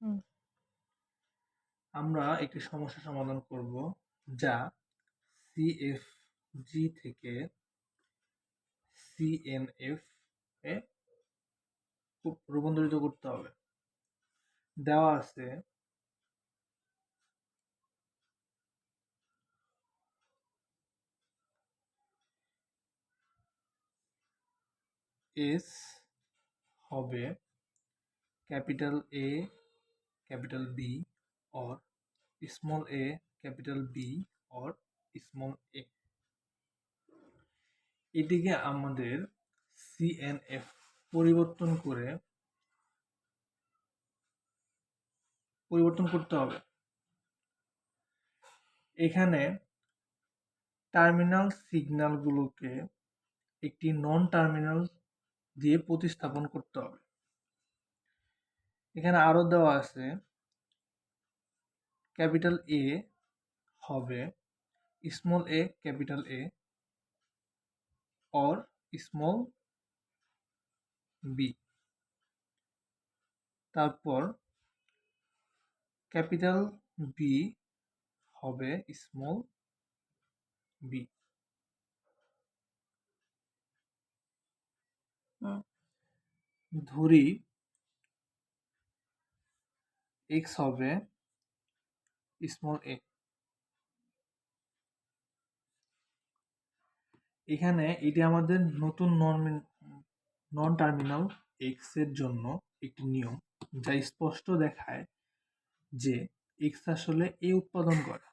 হুম। আমরা একটি সমস্যা সমাধান করব যা CFG থেকে CNF এ রূপান্তরিত করতে হবে। দেওয়া আছে S হবে capital A capital B or small a capital B or small a। এটিকে আমাদের CNF পরিবর্তন করতে হবে। এখানে টার্মিনাল সিগন্যালগুলোকে একটি নন টার্মিনাল দিয়ে প্রতিস্থাপন করতে হবে। এখানে আরো দেওয়া আছে ক্যাপিটাল A হবে small a capital A or small b। তারপর ক্যাপিটাল B হবে স্মল b। হুম। ধরি x হবে স্মল a। এখানে এটি আমাদের নতুন নন টার্মিনাল x এর জন্য একটি নিয়ম যা স্পষ্ট দেখায় যে x আসলে a উৎপাদন করে।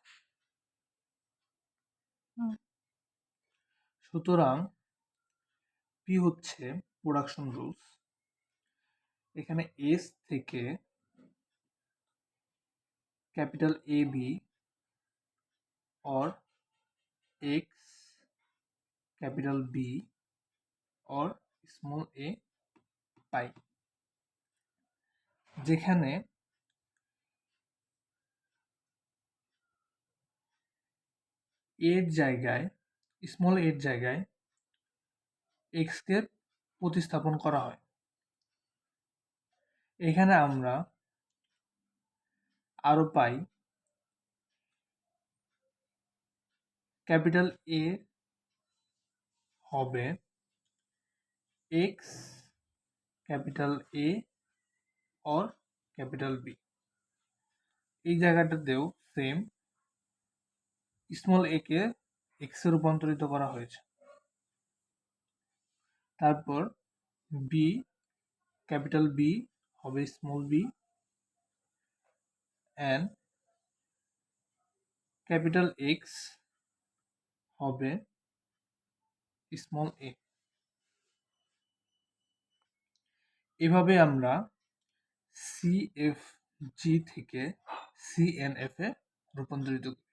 হুম। সুতরাং p হচ্ছে প্রোডাকশন রুলস। এখানে s থেকে capital AB or x capital B or small a পাই, যেখানে এর জায়গায় স্মল এর জায়গায় x কে প্রতিস্থাপন করা হয়। এখানে আমরা আরো পাই ক্যাপিটাল A হবে x capital A or capital B। এই জায়গাটাতেও সেম স্মল a কে x এ রূপান্তরিত করা হয়েছে। তারপর b ক্যাপিটাল B হবে small b and capital X হবে স্মল a। এভাবে আমরা CFG থেকে CNF এ রূপান্তরিত করি।